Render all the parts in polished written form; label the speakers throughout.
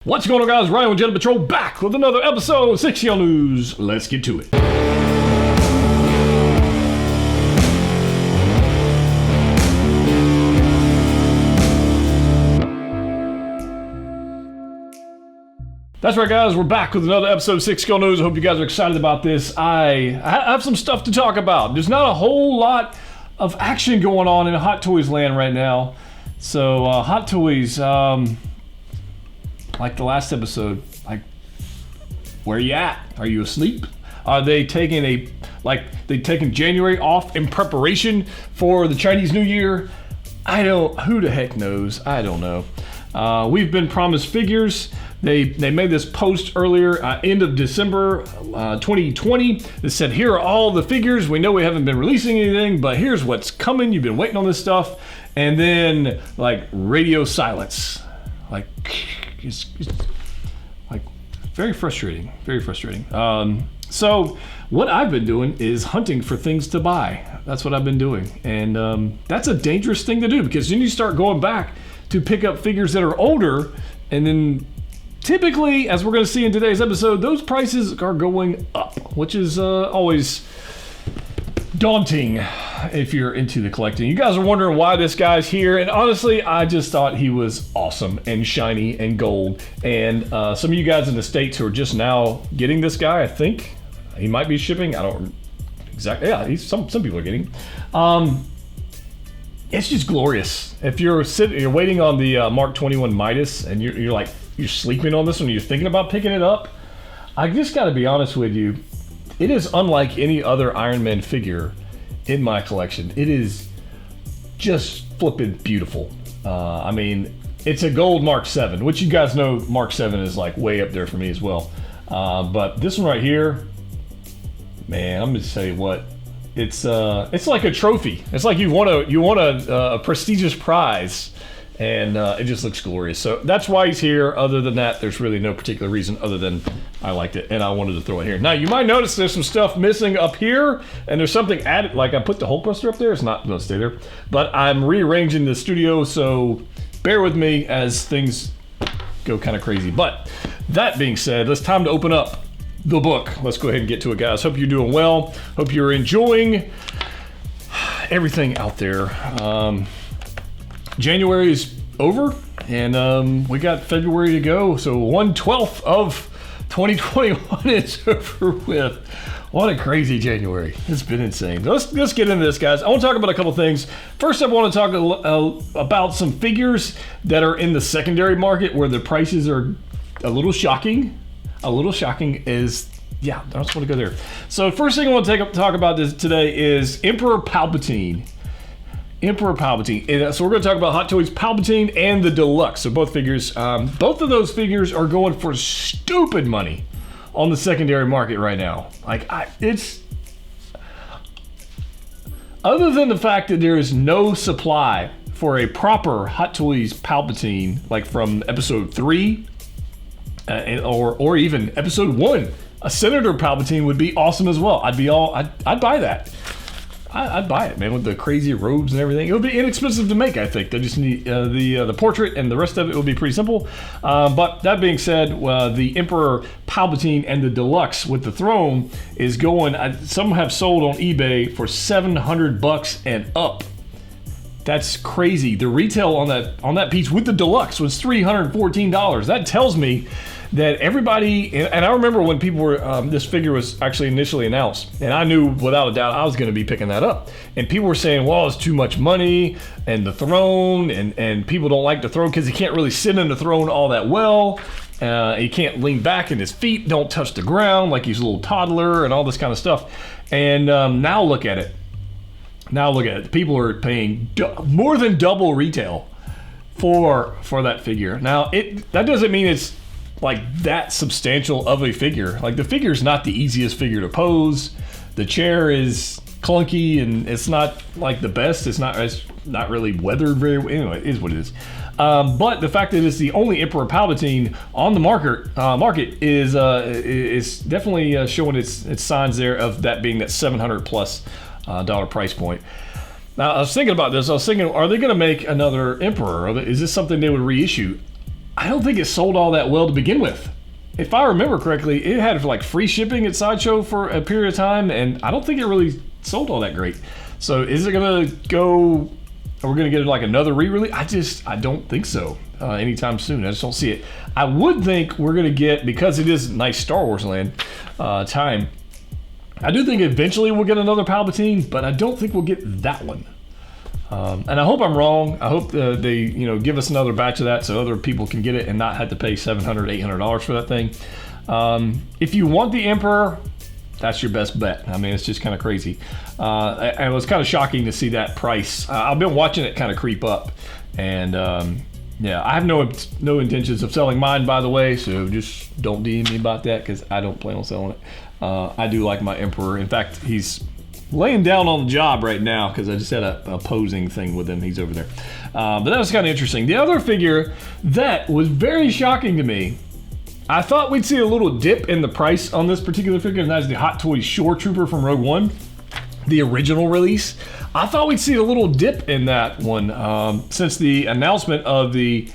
Speaker 1: What's going on, guys? Ryan with Jedha Patrol back with another episode of 60 on News. Let's get to it. That's right, guys. We're back with another episode of 60 on News. I hope you guys are excited about this. I have some stuff to talk about. There's not a whole lot of action going on in Hot Toys land right now. So, Hot Toys, like the last episode, like, where you at? Are you asleep? Are they taking January off in preparation for the Chinese New Year? Who the heck knows? I don't know. We've been promised figures. They made this post earlier, end of December 2020. They said, here are all the figures. We know we haven't been releasing anything, but here's what's coming. You've been waiting on this stuff. And then, like, radio silence. Like, it's like very frustrating. So what I've been doing is hunting for things to buy. That's what I've been doing. And that's a dangerous thing to do, because then you start going back to pick up figures that are older, and then typically, as we're going to see in today's episode, those prices are going up, which is always daunting if you're into the collecting. You guys are wondering why this guy's here, and honestly, I just thought he was awesome and shiny and gold. And some of you guys in the States who are just now getting this guy, I think he might be shipping. I don't exactly. Yeah, some people are getting. It's just glorious. If you're waiting on the Mark 21 Mythos, and you're sleeping on this one, you're thinking about picking it up, I just got to be honest with you. It is unlike any other Iron Man figure in my collection. It is just flippin' beautiful. I mean, it's a gold Mark 7, which you guys know Mark 7 is like way up there for me as well. But this one right here, man, I'm gonna tell you what, it's like a trophy. It's like you won a prestigious prize. And it just looks glorious. So that's why he's here. Other than that, there's really no particular reason other than I liked it and I wanted to throw it here. Now, you might notice there's some stuff missing up here, and there's something added. Like, I put the Hulkbuster up there. It's not going to stay there. But I'm rearranging the studio, so bear with me as things go kind of crazy. But that being said, it's time to open up the book. Let's go ahead and get to it, guys. Hope you're doing well. Hope you're enjoying everything out there. January is over, and we got February to go. So 1/12 of 2021 is over with. What a crazy January. It's been insane. Let's get into this, guys. I want to talk about a couple things. First, I want to talk about some figures that are in the secondary market where the prices are a little shocking. Yeah, I just want to go there. So first thing I want to talk about today is Emperor Palpatine. So we're going to talk about Hot Toys Palpatine and the Deluxe. So both figures, both of those figures are going for stupid money on the secondary market right now. It's other than the fact that there is no supply for a proper Hot Toys Palpatine, like from episode 3 or even episode 1. A Senator Palpatine would be awesome as well. I'd buy that. I'd buy it, man, with the crazy robes and everything. It would be inexpensive to make, I think. They just need the portrait, and the rest of it will be pretty simple. But that being said, the Emperor Palpatine and the Deluxe with the throne is going. Some have sold on eBay for $700 and up. That's crazy. The retail on that piece with the Deluxe was $314. That tells me that everybody, and I remember when people were, this figure was actually initially announced, and I knew without a doubt I was going to be picking that up. And people were saying, well, it's too much money, and the throne, and people don't like the throne because he can't really sit in the throne all that well. He can't lean back, and his feet don't touch the ground like he's a little toddler and all this kind of stuff. And now look at it. People are paying more than double retail for that figure. Now, that doesn't mean it's like that substantial of a figure. Like, the figure's not the easiest figure to pose. The chair is clunky, and it's not like the best. It's not really weathered very well. Anyway, it is what it is. But the fact that it's the only Emperor Palpatine on the market is definitely showing its signs there of that being that $700 plus dollar price point. Now, I was thinking about this. I was thinking, are they going to make another Emperor? Is this something they would reissue? I don't think it sold all that well to begin with. If I remember correctly, it had like free shipping at Sideshow for a period of time, and I don't think it really sold all that great. So is it gonna go? Are we gonna get like another re-release? I don't think so anytime soon. I just don't see it. I would think we're gonna get, because it is nice Star Wars land time. I do think eventually we'll get another Palpatine, but I don't think we'll get that one. And I hope I'm wrong. I hope they give us another batch of that so other people can get it and not have to pay $700, $800 for that thing. If you want the Emperor, that's your best bet. I mean, it's just kind of crazy. And it was kind of shocking to see that price. I've been watching it kind of creep up. And yeah, I have no intentions of selling mine, by the way, so just don't DM me about that because I don't plan on selling it. I do like my Emperor. In fact, he's laying down on the job right now because I just had a posing thing with him. He's over there. But that was kind of interesting. The other figure that was very shocking to me, I thought we'd see a little dip in the price on this particular figure, and that is the Hot Toys Shore Trooper from Rogue One, the original release. I thought we'd see a little dip in that one since the announcement of the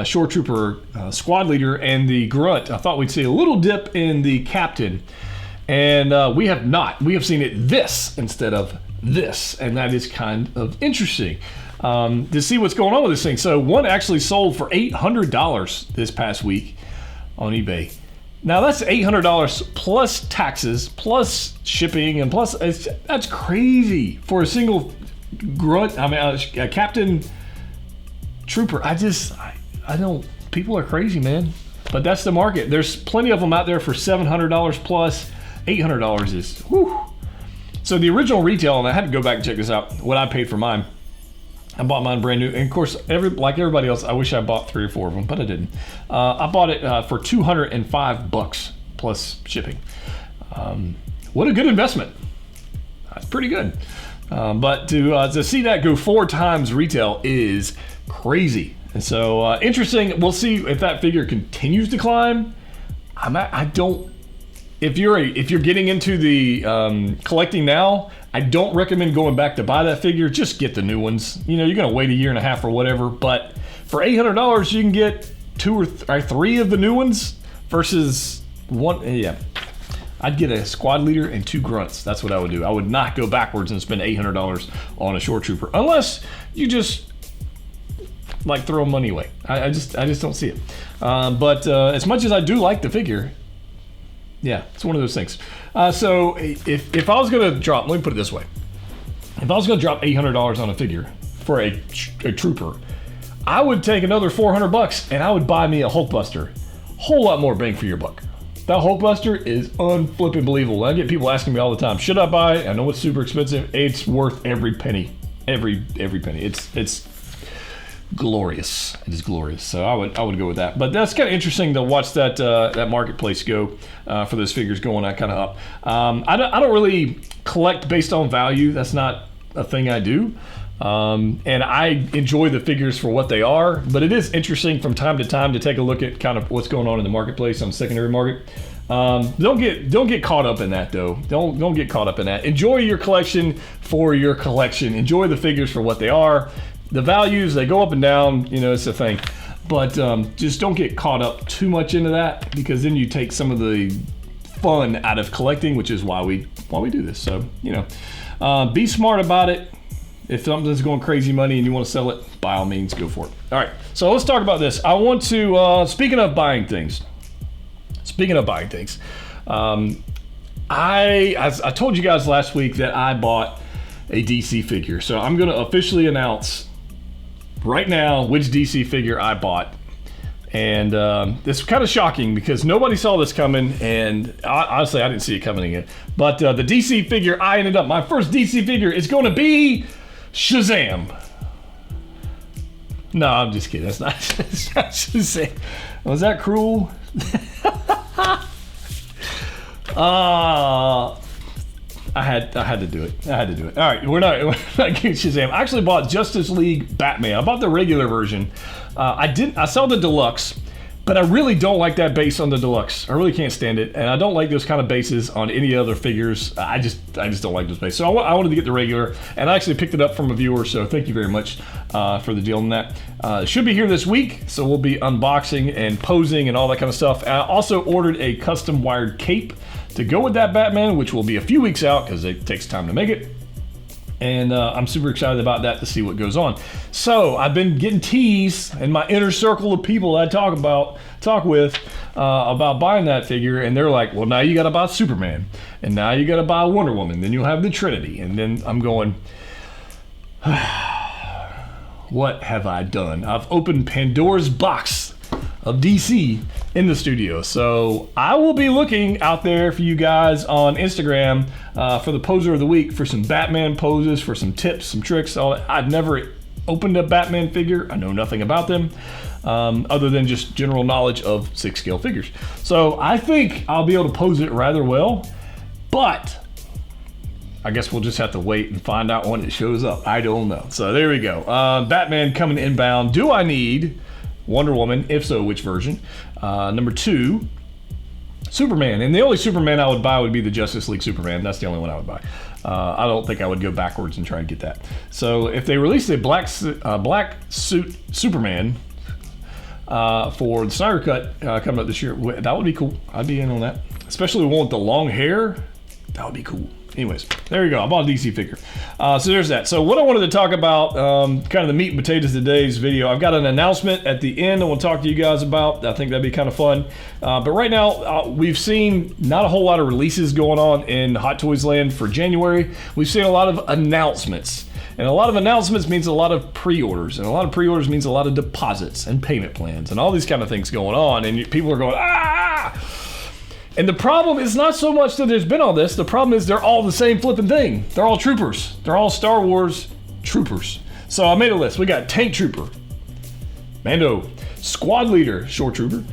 Speaker 1: Shore Trooper squad leader and the grunt. I thought we'd see a little dip in the captain. And we have not. We have seen it this instead of this, and that is kind of interesting to see what's going on with this thing. So one actually sold for $800 this past week on eBay. Now that's $800 plus taxes, plus shipping, and plus that's crazy for a single grunt. I mean, a Captain Trooper. I don't. People are crazy, man. But that's the market. There's plenty of them out there for $700 plus. $800 is, whew. So the original retail, and I had to go back and check this out, what I paid for mine. I bought mine brand new, and of course, like everybody else, I wish I bought 3 or 4 of them, but I didn't. I bought it for $205 plus shipping. What a good investment. That's pretty good. But to see that go 4 times retail is crazy. And so interesting. We'll see if that figure continues to climb. I don't. If you're getting into the collecting now, I don't recommend going back to buy that figure. Just get the new ones. You're gonna wait a year and a half or whatever. But for $800, you can get 2 or 3 of the new ones versus one. Yeah, I'd get a squad leader and 2 grunts. That's what I would do. I would not go backwards and spend $800 on a Shore Trooper unless you just like throw money away. I just don't see it. But as much as I do like the figure. Yeah, it's one of those things. So if I was gonna drop, let me put it this way. If I was gonna drop $800 on a figure for a trooper, I would take another $400 and I would buy me a Hulkbuster. Whole lot more bang for your buck. That Hulkbuster is unflipping believable. I get people asking me all the time, should I buy it? I know it's super expensive. It's worth every penny. Every penny. It's glorious. It is glorious. So I would go with that. But that's kind of interesting to watch that marketplace go for those figures going that kind of up. I don't really collect based on value. That's not a thing I do. And I enjoy the figures for what they are. But it is interesting from time to time to take a look at kind of what's going on in the marketplace on the secondary market. Don't get caught up in that though. Don't get caught up in that. Enjoy your collection for your collection. Enjoy the figures for what they are. The values, they go up and down, it's a thing. But just don't get caught up too much into that, because then you take some of the fun out of collecting, which is why we do this. So, be smart about it. If something's going crazy money and you want to sell it, by all means, go for it. All right, so let's talk about this. I want to, speaking of buying things, I told you guys last week that I bought a DC figure. So I'm going to officially announce right now which DC figure I bought. And this is kind of shocking because nobody saw this coming, and honestly I didn't see it coming again. But the DC figure my first DC figure is going to be Shazam. No, I'm just kidding. It's not Shazam. Was that cruel? I had to do it. All right, we're not getting Shazam. I actually bought Justice League Batman. I bought the regular version. I saw the deluxe, But I really don't like that base on the deluxe. I really can't stand it, and I don't like those kind of bases on any other figures. I just don't like those bases. So I wanted to get the regular, and I actually picked it up from a viewer. So thank you very much for the deal on that. It should be here this week, so we'll be unboxing and posing and all that kind of stuff. I also ordered a custom wired cape to go with that Batman, which will be a few weeks out because it takes time to make it. And I'm super excited about that to see what goes on. So I've been getting teased in my inner circle of people I talk with about buying that figure, and they're like, well, now you got to buy Superman, and now you got to buy Wonder Woman, then you'll have the Trinity. And then I'm going, what have I done? I've opened Pandora's box of DC in the studio. So I will be looking out there for you guys on Instagram for the poser of the week, for some Batman poses, for some tips, some tricks. I've never opened a Batman figure. I know nothing about them other than just general knowledge of 6-scale figures. So I think I'll be able to pose it rather well, but I guess we'll just have to wait and find out when it shows up. I don't know. So there we go. Batman coming inbound. Do I need Wonder Woman? If so, which version? Number 2, Superman. And the only Superman I would buy would be the Justice League Superman. That's the only one I would buy. I don't think I would go backwards and try and get that. So if they released a black suit Superman for the Snyder Cut coming up this year, that would be cool. I'd be in on that. Especially the one with the long hair. That would be cool. Anyways, there you go. I bought a DC figure. So there's that. So what I wanted to talk about, kind of the meat and potatoes of today's video, I've got an announcement at the end I want to talk to you guys about. I think that'd be kind of fun. But right now, we've seen not a whole lot of releases going on in Hot Toys land for January. We've seen a lot of announcements. And a lot of announcements means a lot of pre-orders. And a lot of pre-orders means a lot of deposits and payment plans and all these kind of things going on. And people are going, ah! And the problem is not so much that there's been all this. The problem is they're all the same flipping thing. They're all troopers. They're all Star Wars troopers. So I made a list. We got Tank Trooper, Mando, Squad Leader, Shore Trooper,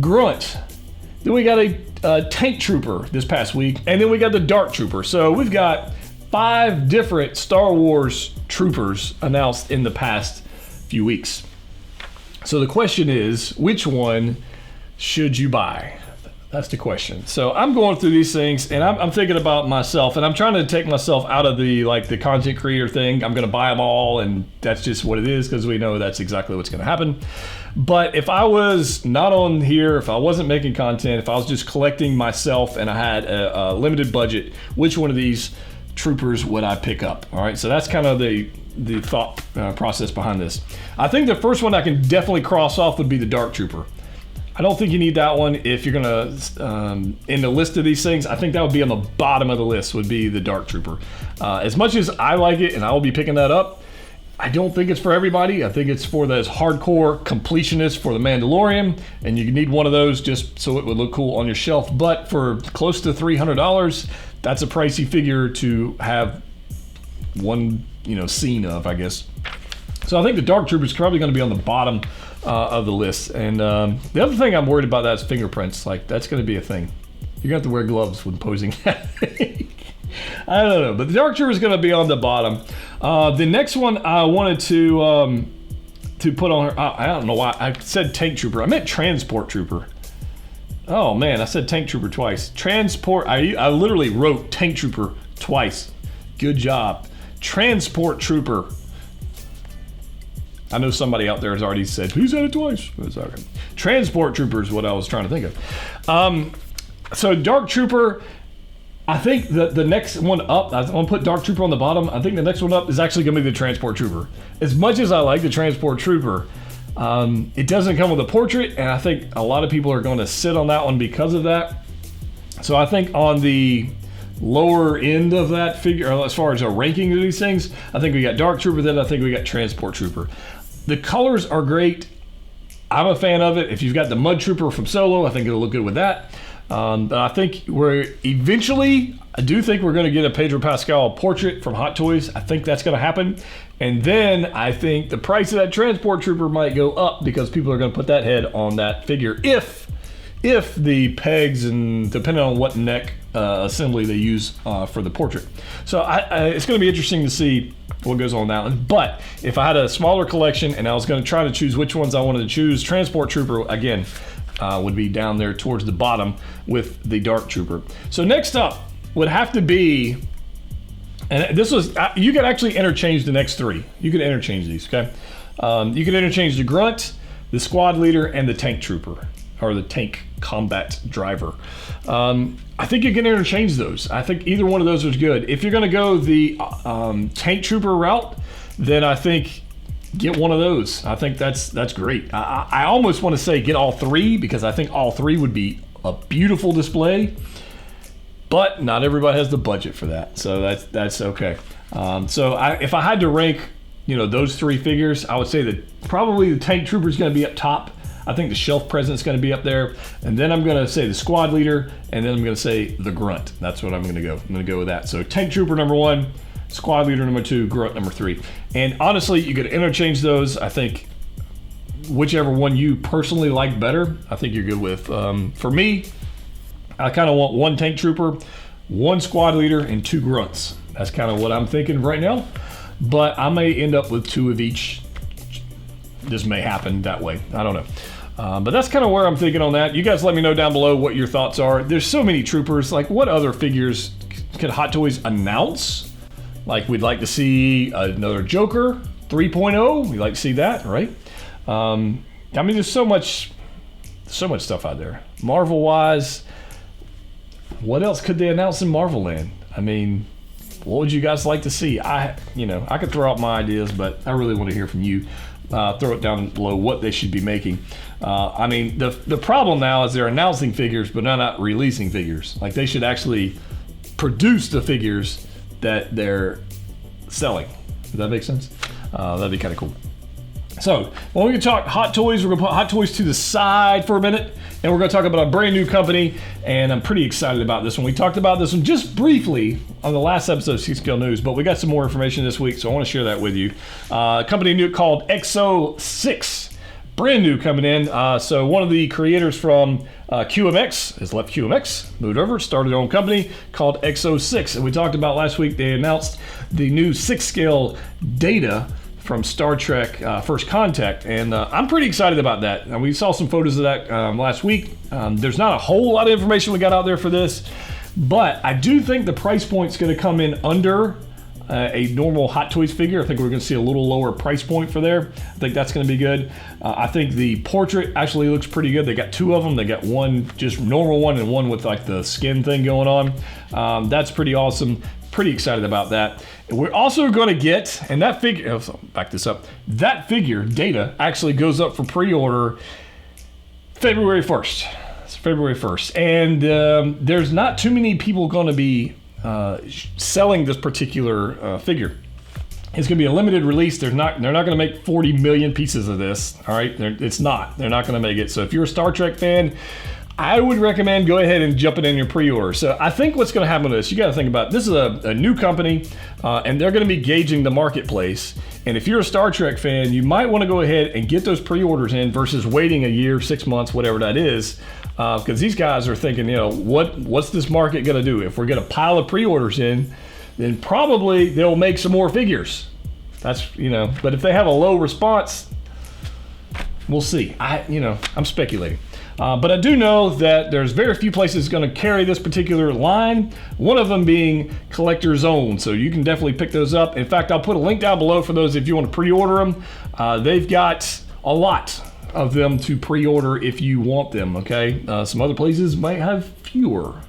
Speaker 1: Grunt. Then we got a Tank Trooper this past week. And then we got the Dark Trooper. So we've got 5 different Star Wars troopers announced in the past few weeks. So the question is, which one should you buy? That's the question. So I'm going through these things, and I'm thinking about myself, and I'm trying to take myself out of the content creator thing. I'm going to buy them all, and that's just what it is, because we know that's exactly what's going to happen. But if I was not on here, if I wasn't making content, if I was just collecting myself and I had a limited budget, which one of these troopers would I pick up? All right, so that's kind of the thought process behind this. I think the first one I can definitely cross off would be the Dark Trooper. I don't think you need that one if you're gonna, in the list of these things, I think that would be on the bottom of the list, would be the Dark Trooper. As much as I like it and I will be picking that up, I don't think it's for everybody. I think it's for those hardcore completionists for the Mandalorian, and you need one of those just so it would look cool on your shelf. But for close to $300, that's a pricey figure to have one, scene of, I guess. So I think the Dark Trooper is probably going to be on the bottom of the list. And the other thing I'm worried about that is fingerprints. That's going to be a thing. You're going to have to wear gloves when posing that. I don't know, but the Dark Trooper is going to be on the bottom. The next one I wanted to put on her. I don't know why I said Tank Trooper. I meant Transport Trooper. Oh man, I said Tank Trooper twice. Transport. I literally wrote Tank Trooper twice. Good job. Transport Trooper. I know somebody out there has already said, who said it twice? Okay. Transport Trooper is what I was trying to think of. So Dark Trooper, I think the next one up, I'm going to put Dark Trooper on the bottom. I think the next one up is actually going to be the Transport Trooper. As much as I like the Transport Trooper, it doesn't come with a portrait, and I think a lot of people are going to sit on that one because of that. So I think on the lower end of that figure, as far as a ranking of these things, I think we got Dark Trooper, then I think we got Transport Trooper. The colors are great. I'm a fan of it. If you've got the Mud Trooper from Solo, I think it'll look good with that. But I think I do think we're going to get a Pedro Pascal portrait from Hot Toys. I think that's going to happen. And then I think the price of that Transport Trooper might go up because people are going to put that head on that figure if the pegs, and depending on what neck assembly they use for the portrait. So it's going to be interesting to see what goes on that one. But if I had a smaller collection and I was going to try to choose which ones I wanted to choose, Transport Trooper, again, would be down there towards the bottom with the Dark Trooper. So next up would have to be, and this was, you could actually interchange the next three. You could interchange these, okay? You could interchange the Grunt, the Squad Leader, and the Tank Trooper, or the Tank Combat Driver. I think you can interchange those. I think either one of those is good. If you're gonna go the Tank Trooper route, then I think get one of those. I think that's great. I almost want to say get all three, because I think all three would be a beautiful display, but not everybody has the budget for that, so that's okay. So if I had to rank, those three figures, I would say that probably the Tank Trooper is going to be up top. I think the Shelf President's going to be up there, and then I'm going to say the Squad Leader, and then I'm going to say the Grunt. That's what I'm going to go. I'm going to go with that. So Tank Trooper number 1, Squad Leader number 2, Grunt number 3. And honestly, you could interchange those. I think whichever one you personally like better, I think you're good with. For me, I kind of want 1 Tank Trooper, 1 Squad Leader, and 2 Grunts. That's kind of what I'm thinking right now. But I may end up with 2 of each. This may happen that way. I don't know. But that's kind of where I'm thinking on that. You guys let me know down below what your thoughts are. There's so many troopers. Like, what other figures could Hot Toys announce? Like, we'd like to see another Joker 3.0. We'd like to see that, right? I mean, there's so much stuff out there. Marvel-wise, what else could they announce in Marvel Land? I mean, what would you guys like to see? I could throw out my ideas, but I really want to hear from you. Throw it down below what they should be making. I mean, the problem now is they're announcing figures, but not releasing figures. Like, they should actually produce the figures that they're selling. Does that make sense? That'd be kind of cool. So, when we talk Hot Toys, we're going to put Hot Toys to the side for a minute, and we're going to talk about a brand new company, and I'm pretty excited about this one. We talked about this one just briefly on the last episode of 6 Scale News, but we got some more information this week, so I want to share that with you. A company new called XO6, brand new coming in. So one of the creators from QMX has left QMX, moved over, started their own company called XO6, and we talked about last week, they announced the new 6 Scale data from Star Trek First Contact, and I'm pretty excited about that. And we saw some photos of that last week. There's not a whole lot of information we got out there for this, but I do think the price point's going to come in under a normal Hot Toys figure. I think we're going to see a little lower price point for there. I think that's going to be good. I think the portrait actually looks pretty good. They got 2 of them. They got one just normal one and one with like the skin thing going on. That's pretty awesome. Pretty excited about that. And we're also going to get, and that figure, back this up, that figure, data, actually goes up for pre-order February 1st. It's February 1st. And there's not too many people going to be selling this particular figure. It's going to be a limited release. They're not going to make 40 million pieces of this. All right, it's not. They're not going to make it. So if you're a Star Trek fan, I would recommend go ahead and jump it in your pre-order. So I think what's going to happen with this, you got to think about, this is a new company, and they're going to be gauging the marketplace. And if you're a Star Trek fan, you might want to go ahead and get those pre-orders in versus waiting a year, 6 months, whatever that is. Because these guys are thinking, what's this market going to do? If we're going to pile of pre-orders in, then probably they'll make some more figures. That's, but if they have a low response, we'll see. I'm speculating. But I do know that there's very few places going to carry this particular line, one of them being Collector's Own, so you can definitely pick those up. In fact, I'll put a link down below for those if you want to pre-order them. They've got a lot of them to pre-order if you want them, okay? Some other places might have fewer.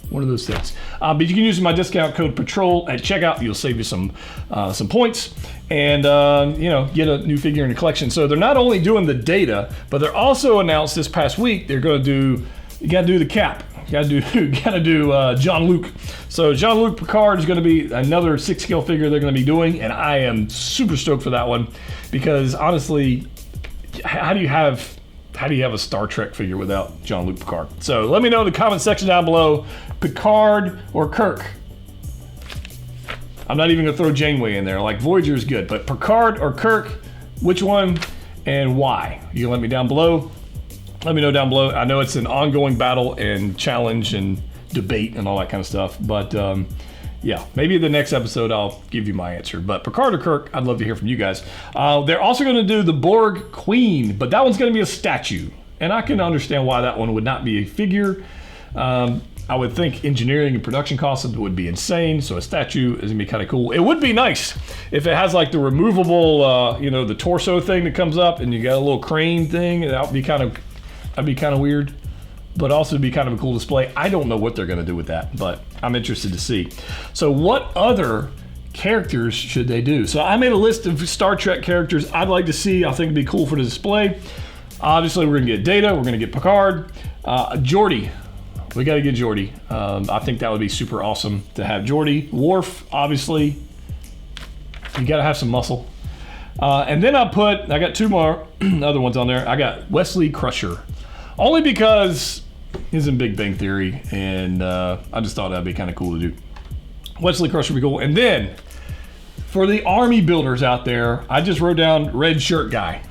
Speaker 1: One of those things. But you can use my discount code PATROL at checkout. You'll save you some points and get a new figure in the collection. So they're not only doing the data, but they're also announced this past week they're going to do. You got to do the cap. You got to do Jean-Luc. So Jean-Luc Picard is going to be another 6 Scale figure they're going to be doing, and I am super stoked for that one because honestly, how do you have a Star Trek figure without Jean-Luc Picard? So let me know in the comment section down below, Picard or Kirk. I'm not even gonna throw Janeway in there. Like, Voyager is good, but Picard or Kirk, which one and why? You can let me down below. Let me know down below. I know it's an ongoing battle and challenge and debate and all that kind of stuff, but yeah, maybe the next episode I'll give you my answer. But Picard or Kirk, I'd love to hear from you guys. They're also going to do the Borg Queen, but that one's going to be a statue. and I can understand why that one would not be a figure. I would think engineering and production costs would be insane, so a statue is gonna be kind of cool. It would be nice if it has like the removable, the torso thing that comes up, and you got a little crane thing. That'd be kind of weird, but also be kind of a cool display. I don't know what they're gonna do with that, but I'm interested to see. So what other characters should they do? So I made a list of Star Trek characters I'd like to see. I think it'd be cool for the display. Obviously, we're gonna get Data, we're gonna get Picard, Geordi. We got to get Geordi. I think that would be super awesome to have Geordi. Worf, obviously. You got to have some muscle. And then I got two more other ones on there. I got Wesley Crusher. Only because he's in Big Bang Theory, and I just thought that'd be kind of cool to do. Wesley Crusher would be cool. And then, for the army builders out there, I just wrote down Red Shirt Guy.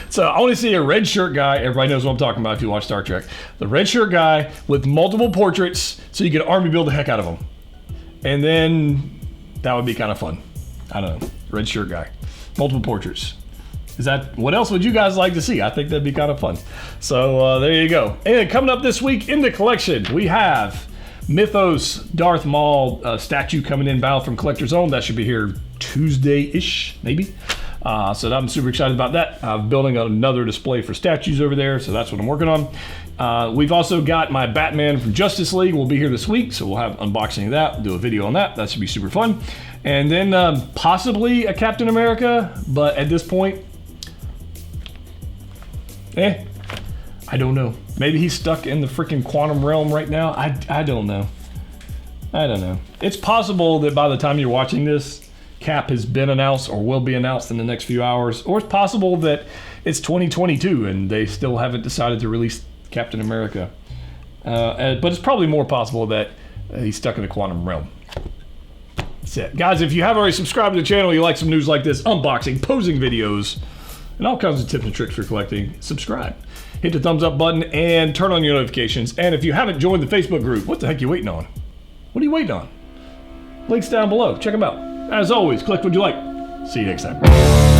Speaker 1: So I want to see a red shirt guy. Everybody knows what I'm talking about if you watch Star Trek. The red shirt guy with multiple portraits, so you can army build the heck out of them. And then that would be kind of fun. I don't know. Red shirt guy. Multiple portraits. What else would you guys like to see? I think that'd be kind of fun. So there you go. And coming up this week in the collection, we have Mythos Darth Maul statue coming in, Battle from Collector's Own. That should be here Tuesday-ish, maybe. So I'm super excited about that. I'm building another display for statues over there, so that's what I'm working on. We've also got my Batman from Justice League will be here this week, so we'll have unboxing of that, do a video on that. That should be super fun. And then possibly a Captain America, but at this point, I don't know. Maybe he's stuck in the freaking quantum realm right now. I don't know. I don't know. It's possible that by the time you're watching this, Cap has been announced or will be announced in the next few hours, or it's possible that it's 2022 and they still haven't decided to release Captain America. But it's probably more possible that he's stuck in the quantum realm. That's it. Guys, if you haven't already subscribed to the channel, you like some news like this, unboxing, posing videos, and all kinds of tips and tricks for collecting, subscribe. Hit the thumbs up button and turn on your notifications. And if you haven't joined the Facebook group, what the heck are you waiting on? What are you waiting on? Links down below. Check them out. As always, click what you like. See you next time.